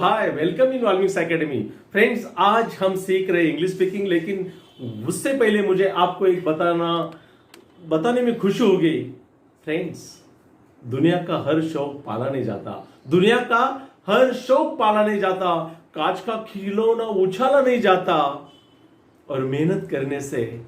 Hi, welcome in Valmiki academy. Friends, आज हम सीख रहे हैं इंग्लिश स्पीकिंग, लेकिन उससे पहले मुझे आपको एक बताने में खुशी होगी। फ्रेंड्स, दुनिया का हर शौक पाला नहीं जाता, दुनिया का हर शौक पाला नहीं जाता, कांच का खिलौना उछाला नहीं जाता, और मेहनत करने से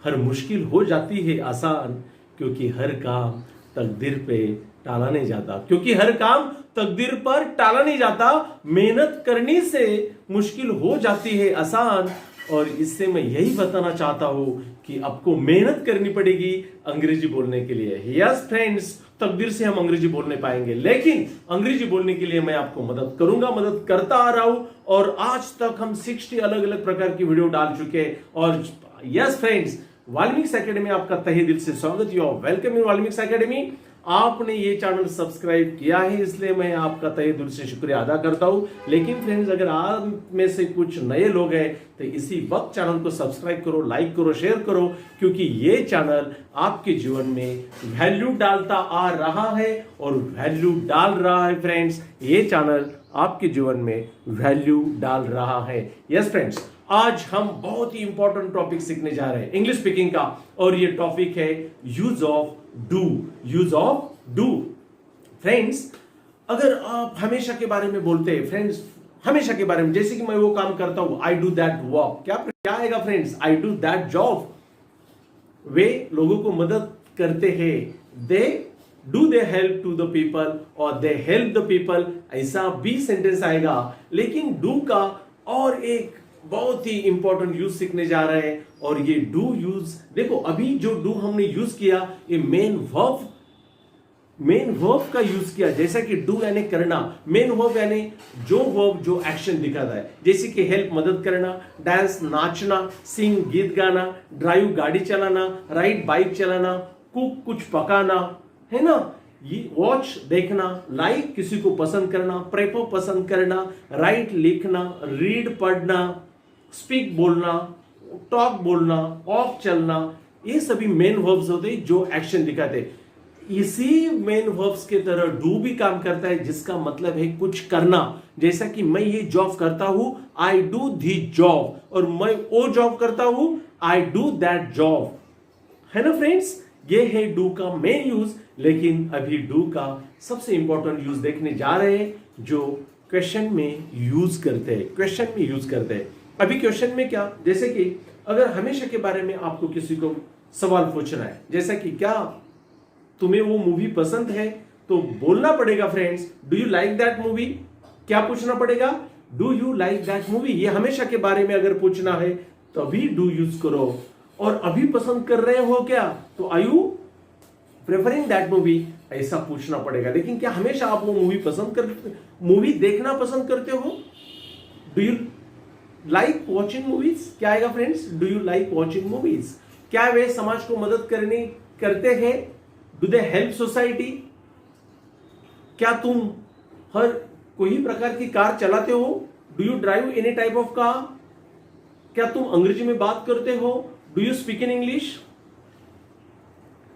हर मुश्किल हो जाती है आसान, क्योंकि हर काम तकदीर पे टाला नहीं जाता, क्योंकि हर काम तकदीर पर टाला नहीं जाता। मेहनत करने से मुश्किल हो जाती है आसान, और इससे मैं यही बताना चाहता हूं कि आपको मेहनत करनी पड़ेगी अंग्रेजी बोलने के लिए। यस फ्रेंड्स, तकदीर से हम अंग्रेजी बोलने पाएंगे, लेकिन अंग्रेजी बोलने के लिए मैं आपको मदद करूंगा, मदद करता आ रहा हूं, और आज तक हम 60 अलग अलग प्रकार की वीडियो डाल चुके हैं। और यस फ्रेंड्स, वाल्मीकि एकेडमी में आपका तहे दिल से स्वागत। You are welcome in Valmiki academy. आपने ये चैनल सब्सक्राइब किया है, इसलिए मैं आपका तहे दिल से शुक्रिया अदा करता हूं। लेकिन फ्रेंड्स, अगर आप में से कुछ नए लोग हैं तो इसी वक्त चैनल को सब्सक्राइब करो, लाइक करो, शेयर करो, क्योंकि ये चैनल आपके जीवन में वैल्यू डालता आ रहा है और वैल्यू डाल रहा है। फ्रेंड्स, ये चैनल आपके जीवन में वैल्यू डाल रहा है। यस फ्रेंड्स, आज हम बहुत ही इंपॉर्टेंट टॉपिक सीखने जा रहे हैं इंग्लिश स्पीकिंग का, और ये टॉपिक है use of do. Use of do. Friends, अगर आप हमेशा के बारे में बोलते हैं, फ्रेंड्स हमेशा के बारे में, जैसे कि मैं वो काम करता हूं, आई डू दैट वर्क, क्या आएगा friends? I do that job. वे लोगों को मदद करते हैं, they help to the people, और दे हेल्प द पीपल, ऐसा भी सेंटेंस आएगा। लेकिन डू का और एक बहुत ही इंपॉर्टेंट यूज सीखने जा रहे हैं, और ये डू यूज देखो, अभी जो डू हमने यूज किया, ये मेन वर्ब का यूज किया। जैसा कि डू यानी करना, मेन वर्ब यानी जो एक्शन दिखाता है, जैसे कि हेल्प मदद करना, डांस नाचना, सिंग गीत गाना, ड्राइव गाड़ी चलाना, राइड बाइक चलाना, कुक कुछ पकाना, है ना, ये वॉच देखना, लाइक किसी को पसंद करना, प्रेफर पसंद करना, राइट लिखना, रीड पढ़ना, स्पीक बोलना, टॉक बोलना, ऑफ चलना, ये सभी मेन वर्ब्स होते हैं जो एक्शन दिखाते हैं। इसी मेन वर्ब्स के तरह डू भी काम करता है, जिसका मतलब है कुछ करना। जैसा कि मैं ये जॉब करता हूं, आई डू दी जॉब, और मैं वो जॉब करता हूं, आई डू दैट जॉब, है ना फ्रेंड्स। ये है डू का मेन यूज। लेकिन अभी डू का सबसे इंपॉर्टेंट यूज देखने जा रहे हैं, जो क्वेश्चन में यूज करते हैं। अभी क्वेश्चन में क्या, जैसे कि अगर हमेशा के बारे में आपको किसी को सवाल पूछना है, जैसा कि क्या तुम्हें वो मूवी पसंद है, तो बोलना पड़ेगा friends, do you like that movie. क्या पूछना पड़ेगा? Do you like that movie. ये हमेशा के बारे में अगर पूछना है तभी डू यूज करो। और अभी पसंद कर रहे हो क्या, तो are you preferring that movie, ऐसा पूछना पड़ेगा। लेकिन क्या हमेशा आप वो मूवी देखना पसंद करते हो? Do you like watching movies. क्या आएगा friends? Do you like watching movies. क्या वे समाज को मदद करते हैं? Do they help society. क्या तुम हर कोई प्रकार की कार चलाते हो? Do you drive any type of car. क्या तुम अंग्रेजी में बात करते हो? Do you speak in English.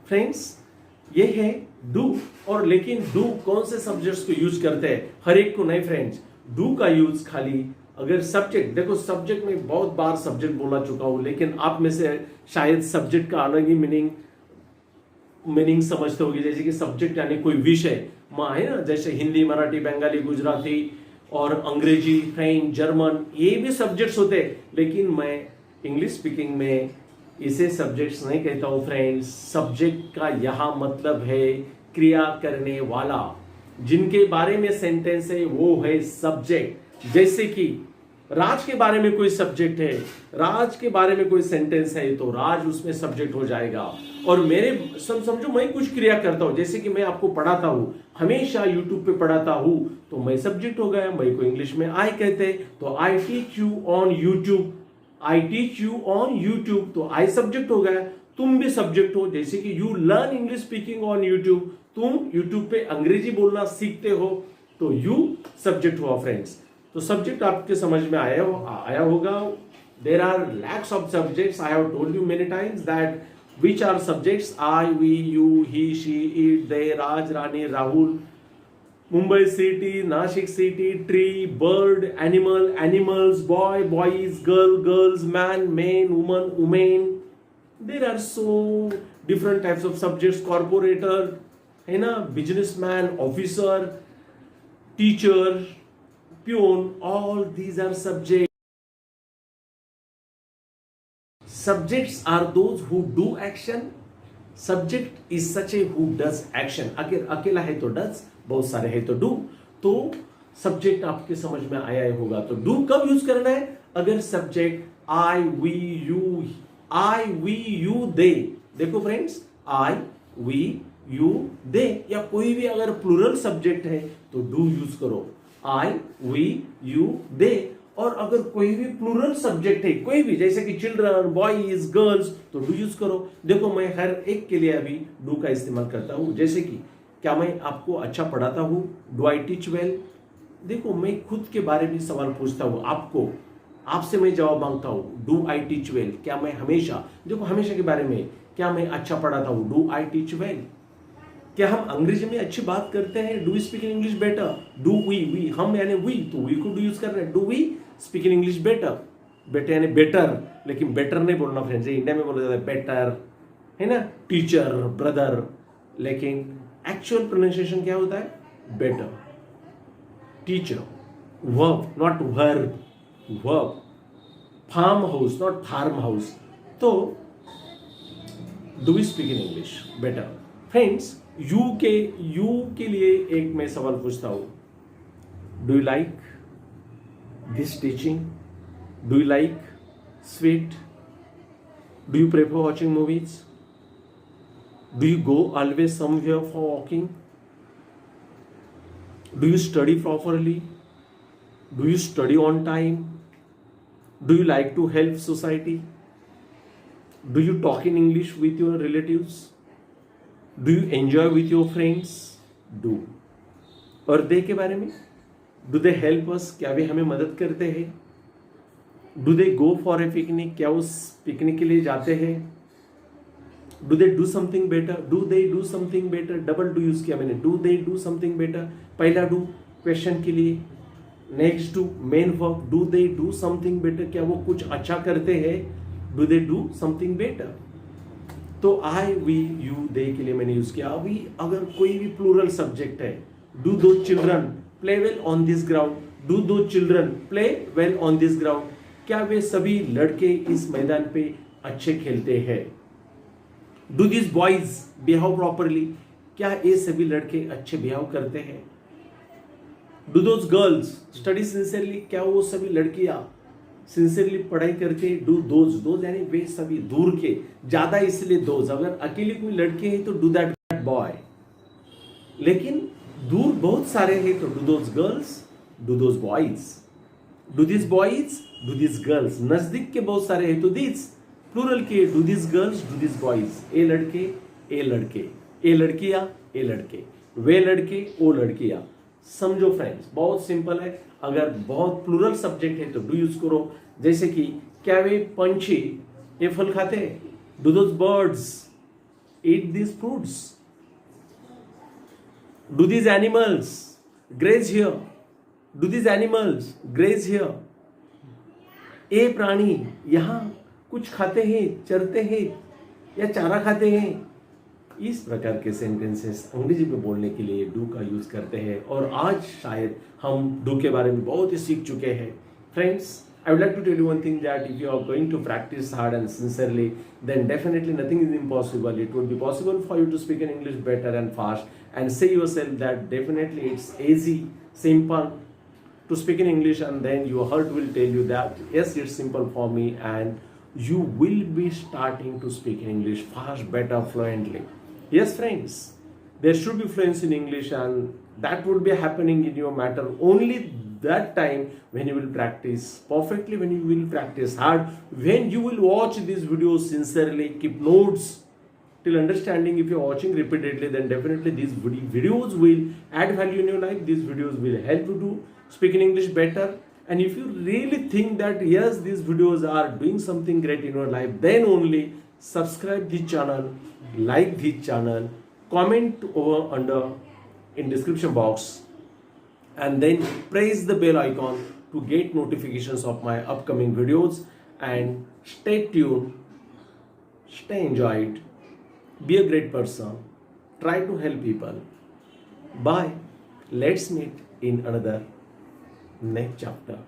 Friends, ये है डू। और लेकिन डू कौन से सब्जेक्ट्स को यूज करते हैं? हर एक को नहीं फ्रेंड्स। डू का यूज खाली अगर सब्जेक्ट, देखो सब्जेक्ट में बहुत बार सब्जेक्ट बोला चुका हूं, लेकिन आप में से शायद सब्जेक्ट का अलग ही मीनिंग समझते होगी। जैसे कि सब्जेक्ट यानी कोई विषय, है ना, जैसे हिंदी, मराठी, बंगाली, गुजराती और अंग्रेजी, फ्रेंच, जर्मन, ये भी सब्जेक्ट्स होते हैं। लेकिन मैं इंग्लिश स्पीकिंग में इसे सब्जेक्ट्स नहीं कहता हूं फ्रेंड्स। सब्जेक्ट का यहां मतलब है क्रिया करने वाला, जिनके बारे में सेंटेंस है वो है सब्जेक्ट। जैसे कि राज के बारे में कोई सब्जेक्ट है, राज के बारे में कोई सेंटेंस है, तो राज उसमें सब्जेक्ट हो जाएगा। और मेरे समझो मैं कुछ क्रिया करता हूं, जैसे कि मैं आपको पढ़ाता हूं, हमेशा यूट्यूब पे पढ़ाता हूं, तो मैं सब्जेक्ट हो गया। मैं को इंग्लिश में आई कहते हैं, तो I teach you on YouTube, तो आई सब्जेक्ट हो गया। तुम भी सब्जेक्ट हो, जैसे कि you learn English speaking on YouTube, तुम यूट्यूब पे अंग्रेजी बोलना सीखते हो, तो यू सब्जेक्ट हुआ फ्रेंड्स। तो सब्जेक्ट आपके समझ में आया होगा। There are lacks of subjects. I have told you many times that which are subjects: I, we, you, he, she, it, they, Raj, Rani, Rahul, Mumbai city, Nashik city, tree, bird, animal, animals, boy, boys, girl, girls, man, man, woman, women. There are so different types of subjects. Corporator, है ना, businessman, officer, teacher, peon. All these are subjects. Subjects are those who do action. Subject is such a who does action. अगर अकेला है तो does, बहुत सारे है तो do. तो सब्जेक्ट आपके समझ में आया होगा. तो do कब यूज करना है? अगर subject I, we, you, they. देखो friends, I, we, you, they या कोई भी अगर प्लूरल सब्जेक्ट है तो do यूज करो. I, we, you, they. और अगर कोई भी प्लूरल सब्जेक्ट है, कोई भी, जैसे कि चिल्ड्रन, बॉयज, गर्ल्स, तो डू यूज करो. देखो मैं हर एक के लिए अभी डू का इस्तेमाल करता हूं. जैसे कि क्या मैं आपको अच्छा पढ़ाता हूं? Do I teach well? देखो मैं खुद के बारे में सवाल पूछता हूं आपको, आपसे मैं जवाब मांगता हूं. Do I teach well? क्या मैं हमेशा, देखो हमेशा के बारे में, क्या मैं अच्छा पढ़ाता हूं? Do I teach well? क्या हम अंग्रेजी में अच्छी बात करते हैं? Do speak in English better? Do we, हम यानी वी, तो वी को डू यूज कर रहे हैं. Do we speak in English better? Better यानी बेटर, लेकिन बेटर नहीं बोलना फ्रेंड्स, इंडिया में बोला जाता है बेटर, है ना. टीचर, ब्रदर, लेकिन एक्चुअल प्रोनाउंसिएशन क्या होता है? Better. Teacher, verb not verb, verb. Farm house not farm house. तो do we speak in English better? Friends, you के लिए एक मैं सवाल पूछता हूं. Do you like this teaching? Do you like sweet? Do you prefer watching movies? Do you go always somewhere for walking? Do you study properly? Do you study on time? Do you like to help society? Do you talk in English with your relatives? Do you enjoy with your friends? Do. और they के बारे में, do they help us? क्या वे हमें मदद करते हैं? Do they go for a picnic? क्या उस पिकनिक के लिए जाते हैं? Do they do something better? Do they do something better? Double do use किया मैंने. Do they do something better, पहला डू क्वेश्चन के लिए, next do main verb. Do they do something better? क्या वो कुछ अच्छा करते हैं? Do they do something better? तो आई, वी, यू, दे के लिए मैंने यूज किया. अभी अगर कोई भी प्लूरल सब्जेक्ट है, do those children play well on this ground? Do those children play well on this ground? क्या वे सभी लड़के इस मैदान पे अच्छे खेलते हैं? Do this boys behave properly? क्या ये सभी लड़के अच्छे बिहेव करते हैं? Do those girls study sincerely? क्या वो सभी लड़कियां सिंसियरली पढ़ाई करके? डू दोज यानी वे सभी, दूर के, ज्यादा इसलिए दोज. अगर अकेले कोई लड़के हैं तो डू दैट बॉय, लेकिन दूर बहुत सारे हैं तो do those girls, do those boys. Do this boys, do this girls. नजदीक के बहुत सारे हैं तो दिस. प्लूरल के do this girls, do this boys. ए लड़के, ए लड़के, ए लड़कियां, ए लड़के, वे लड़के, ओ लड़कियां. समझो फ्रेंड्स, बहुत सिंपल है. अगर बहुत प्लूरल सब्जेक्ट है तो डू यूज करो. जैसे कि क्या वे पंछी ये फल खाते हैं? Do those birds eat this fruits? Do these animals graze here? Do these animals graze here? ए प्राणी यहाँ कुछ खाते हैं, चरते हैं या चारा खाते हैं? इस प्रकार के सेंटेंसेस अंग्रेजी में बोलने के लिए डू का यूज करते हैं. और आज शायद हम डू के बारे में बहुत ही सीख चुके हैं. Friends, I would like to tell you one thing, that if you are going to practice hard and sincerely, then definitely nothing is impossible. It would be possible for you to speak in English better and fast, and say yourself that definitely it's easy, simple to speak in English, and then your heart will tell you that yes, it's simple for me, and you will be starting to speak in English fast, better, fluently. Yes friends, there should be fluency in English, and that would be happening in your matter only that time when you will practice perfectly, when you will practice hard, when you will watch these videos sincerely, keep notes till understanding. If you're watching repeatedly, then definitely these videos will add value in your life. These videos will help you to speak in English better. And if you really think that yes, these videos are doing something great in your life, then only subscribe the channel, like the channel, comment over under in description box and then press the bell icon to get notifications of my upcoming videos. And stay tuned, stay enjoyed, be a great person, try to help people. Bye. Let's meet in another next chapter.